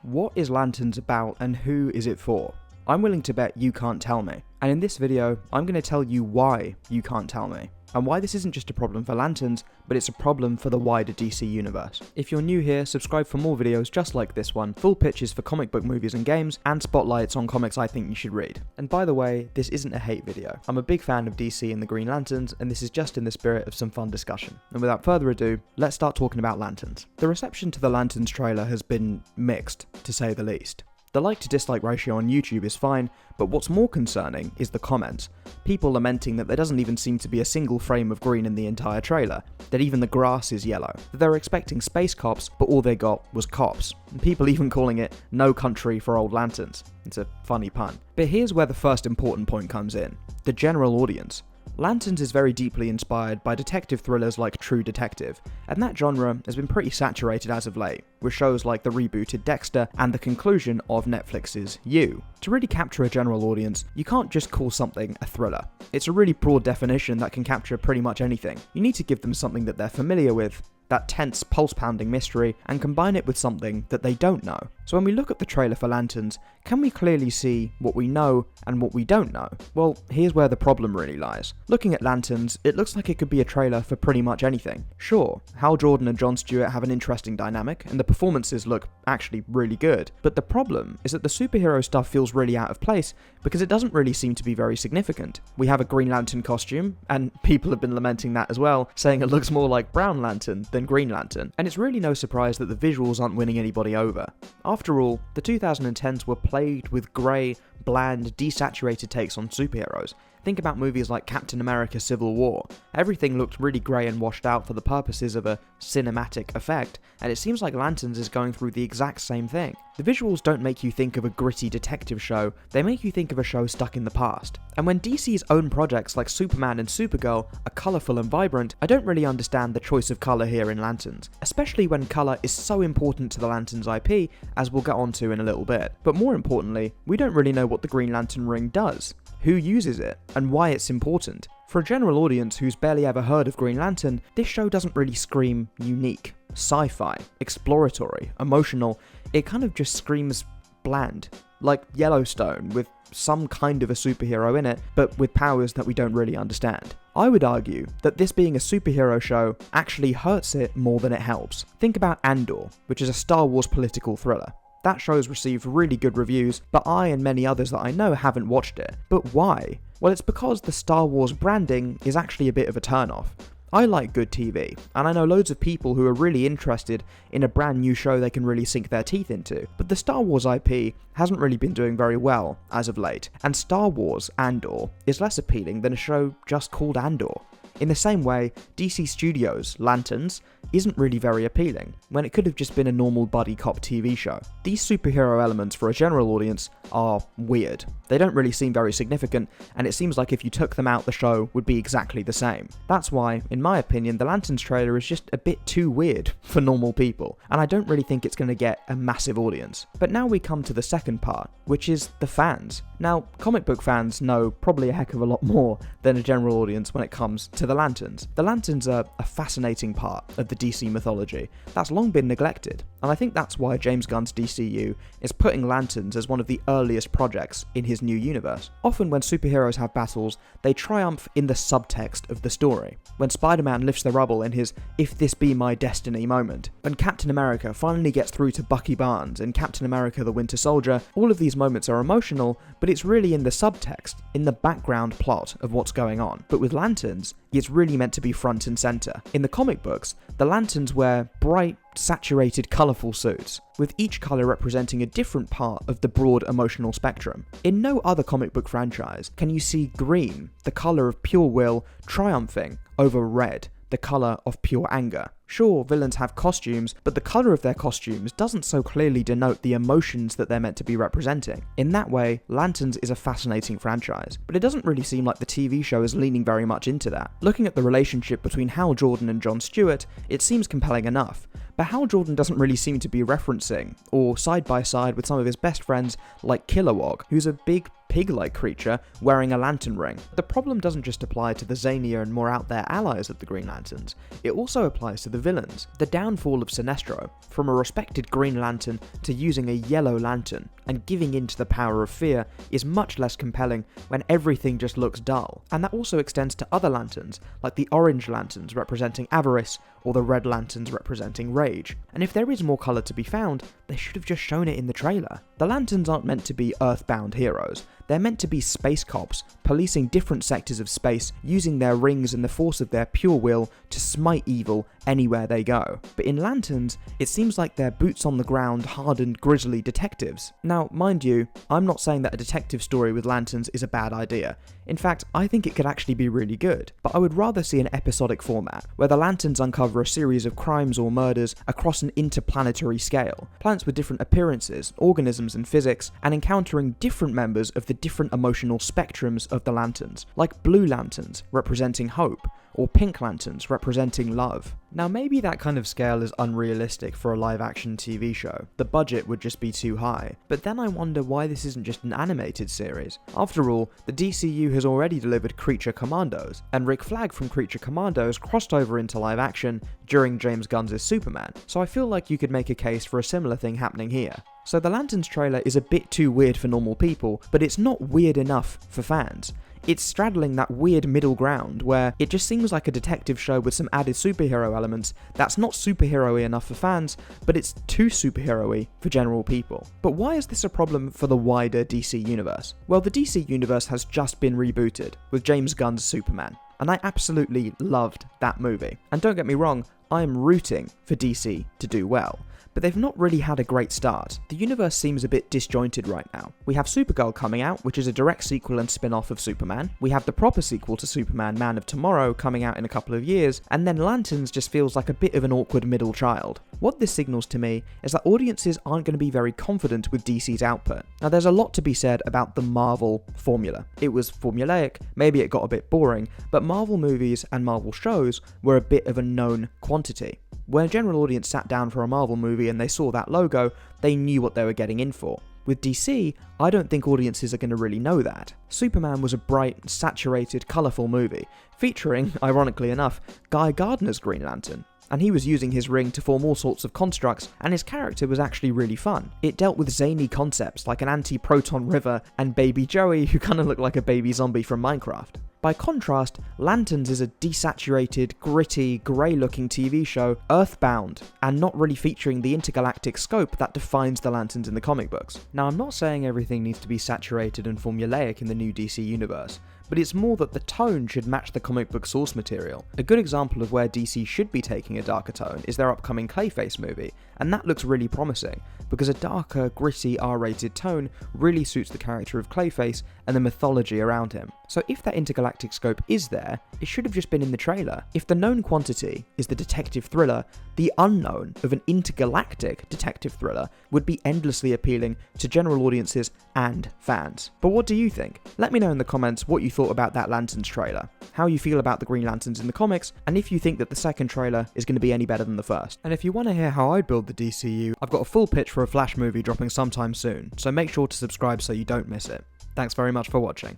What is Lanterns about and who is it for? I'm willing to bet you can't tell me. And in this video, I'm going to tell you why you can't tell me. And why this isn't just a problem for Lanterns, but it's a problem for the wider DC universe. If you're new here, subscribe for more videos just like this one, full pitches for comic book movies and games, and spotlights on comics I think you should read. And by the way, this isn't a hate video. I'm a big fan of DC and the Green Lanterns, and this is just in the spirit of some fun discussion. And without further ado, let's start talking about Lanterns. The reception to the Lanterns trailer has been mixed, to say the least. The like to dislike ratio on YouTube is fine, but what's more concerning is the comments. People lamenting that there doesn't even seem to be a single frame of green in the entire trailer, that even the grass is yellow, that they're expecting space cops, but all they got was cops. And people even calling it No Country for Old Lanterns. It's a funny pun. But here's where the first important point comes in: the general audience. Lanterns is very deeply inspired by detective thrillers like True Detective, and that genre has been pretty saturated as of late, with shows like the rebooted Dexter and the conclusion of Netflix's You. To really capture a general audience, you can't just call something a thriller. It's a really broad definition that can capture pretty much anything. You need to give them something that they're familiar with, that tense, pulse-pounding mystery, and combine it with something that they don't know. So when we look at the trailer for Lanterns, can we clearly see what we know and what we don't know? Well, here's where the problem really lies. Looking at Lanterns, it looks like it could be a trailer for pretty much anything. Sure, Hal Jordan and Jon Stewart have an interesting dynamic, and the performances look actually really good, but the problem is that the superhero stuff feels really out of place because it doesn't really seem to be very significant. We have a Green Lantern costume, and people have been lamenting that as well, saying it looks more like Brown Lantern than Green Lantern, and it's really no surprise that the visuals aren't winning anybody over. After all, the 2010s were plagued with grey, bland, desaturated takes on superheroes. Think about movies like Captain America Civil War. Everything looked really grey and washed out for the purposes of a cinematic effect, and it seems like Lanterns is going through the exact same thing. The visuals don't make you think of a gritty detective show, they make you think of a show stuck in the past. And when DC's own projects like Superman and Supergirl are colourful and vibrant, I don't really understand the choice of colour here in Lanterns, especially when colour is so important to the Lanterns IP, as we'll get onto in a little bit. But more importantly, we don't really know what the Green Lantern ring does, who uses it, and why it's important. For a general audience who's barely ever heard of Green Lantern, this show doesn't really scream unique, sci-fi, exploratory, emotional. It kind of just screams bland, like Yellowstone, with some kind of a superhero in it, but with powers that we don't really understand. I would argue that this being a superhero show actually hurts it more than it helps. Think about Andor, which is a Star Wars political thriller. That show's received really good reviews, but I and many others that I know haven't watched it. But why? Well, it's because the Star Wars branding is actually a bit of a turnoff. I like good TV, and I know loads of people who are really interested in a brand new show they can really sink their teeth into, but the Star Wars IP hasn't really been doing very well as of late, and Star Wars Andor is less appealing than a show just called Andor. In the same way, DC Studios' Lanterns isn't really very appealing, when it could have just been a normal buddy cop TV show. These superhero elements for a general audience are weird. They don't really seem very significant, and it seems like if you took them out, the show would be exactly the same. That's why, in my opinion, the Lanterns trailer is just a bit too weird for normal people, and I don't really think it's going to get a massive audience. But now we come to the second part, which is the fans. Now, comic book fans know probably a heck of a lot more than a general audience when it comes to the Lanterns. The Lanterns are a fascinating part of the DC mythology that's long been neglected, and I think that's why James Gunn's DCU is putting Lanterns as one of the earliest projects in his new universe. Often when superheroes have battles, they triumph in the subtext of the story. When Spider-Man lifts the rubble in his "if this be my destiny" moment, when Captain America finally gets through to Bucky Barnes in Captain America the Winter Soldier, all of these moments are emotional, but it's really in the subtext, in the background plot of what's going on. But with Lanterns, it's really meant to be front and center. In the comic books, the Lanterns wear bright, saturated, colourful suits, with each colour representing a different part of the broad emotional spectrum. In no other comic book franchise can you see green, the colour of pure will, triumphing over red, the colour of pure anger. Sure, villains have costumes, but the colour of their costumes doesn't so clearly denote the emotions that they're meant to be representing. In that way, Lanterns is a fascinating franchise, but it doesn't really seem like the TV show is leaning very much into that. Looking at the relationship between Hal Jordan and Jon Stewart, it seems compelling enough, but Hal Jordan doesn't really seem to be referencing, or side by side with some of his best friends like Kilowog, who's a big pig-like creature wearing a lantern ring. The problem doesn't just apply to the zanier and more out there allies of the Green Lanterns, it also applies to the villains. The downfall of Sinestro, from a respected Green Lantern to using a yellow lantern and giving in to the power of fear, is much less compelling when everything just looks dull. And that also extends to other lanterns, like the orange lanterns representing avarice, or the red lanterns representing rage. And if there is more colour to be found, they should have just shown it in the trailer. The lanterns aren't meant to be earthbound heroes, they're meant to be space cops, policing different sectors of space, using their rings and the force of their pure will to smite evil anywhere they go. But in Lanterns, it seems like they're boots on the ground, hardened, grisly detectives. Now, mind you, I'm not saying that a detective story with lanterns is a bad idea. In fact, I think it could actually be really good, but I would rather see an episodic format, where the lanterns uncover a series of crimes or murders across an interplanetary scale, planets with different appearances, organisms and physics, and encountering different members of the different emotional spectrums of the lanterns, like blue lanterns representing hope, or pink lanterns representing love. Now maybe that kind of scale is unrealistic for a live action TV show, the budget would just be too high, but then I wonder why this isn't just an animated series. After all, the DCU has already delivered Creature Commandos, and Rick Flag from Creature Commandos crossed over into live action during James Gunn's Superman, so I feel like you could make a case for a similar thing happening here. So the Lanterns trailer is a bit too weird for normal people, but it's not weird enough for fans. It's straddling that weird middle ground where it just seems like a detective show with some added superhero elements that's not superhero-y enough for fans, but it's too superhero-y for general people. But why is this a problem for the wider DC universe? Well, the DC universe has just been rebooted with James Gunn's Superman, and I absolutely loved that movie. And don't get me wrong, I am rooting for DC to do well, but they've not really had a great start. The universe seems a bit disjointed right now. We have Supergirl coming out, which is a direct sequel and spin-off of Superman. We have the proper sequel to Superman, Man of Tomorrow, coming out in a couple of years, and then Lanterns just feels like a bit of an awkward middle child. What this signals to me is that audiences aren't going to be very confident with DC's output. Now there's a lot to be said about the Marvel formula. It was formulaic, maybe it got a bit boring, but Marvel movies and Marvel shows were a bit of a known quantity. When a general audience sat down for a Marvel movie and they saw that logo, they knew what they were getting in for. With DC, I don't think audiences are going to really know that. Superman was a bright, saturated, colourful movie, featuring, ironically enough, Guy Gardner's Green Lantern. And he was using his ring to form all sorts of constructs, and his character was actually really fun. It dealt with zany concepts like an anti-proton river and Baby Joey, who kind of looked like a baby zombie from Minecraft. By contrast, Lanterns is a desaturated, gritty, grey-looking TV show, earthbound, and not really featuring the intergalactic scope that defines the Lanterns in the comic books. Now, I'm not saying everything needs to be saturated and formulaic in the new DC universe, but it's more that the tone should match the comic book source material. A good example of where DC should be taking a darker tone is their upcoming Clayface movie, and that looks really promising, because a darker, gritty, R-rated tone really suits the character of Clayface and the mythology around him. So if that intergalactic scope is there, it should have just been in the trailer. If the known quantity is the detective thriller, the unknown of an intergalactic detective thriller would be endlessly appealing to general audiences and fans. But what do you think? Let me know in the comments what you thought about that Lanterns trailer, how you feel about the Green Lanterns in the comics, and if you think that the second trailer is going to be any better than the first. And if you want to hear how I build the DCU, I've got a full pitch for a Flash movie dropping sometime soon, so make sure to subscribe so you don't miss it. Thanks very much for watching.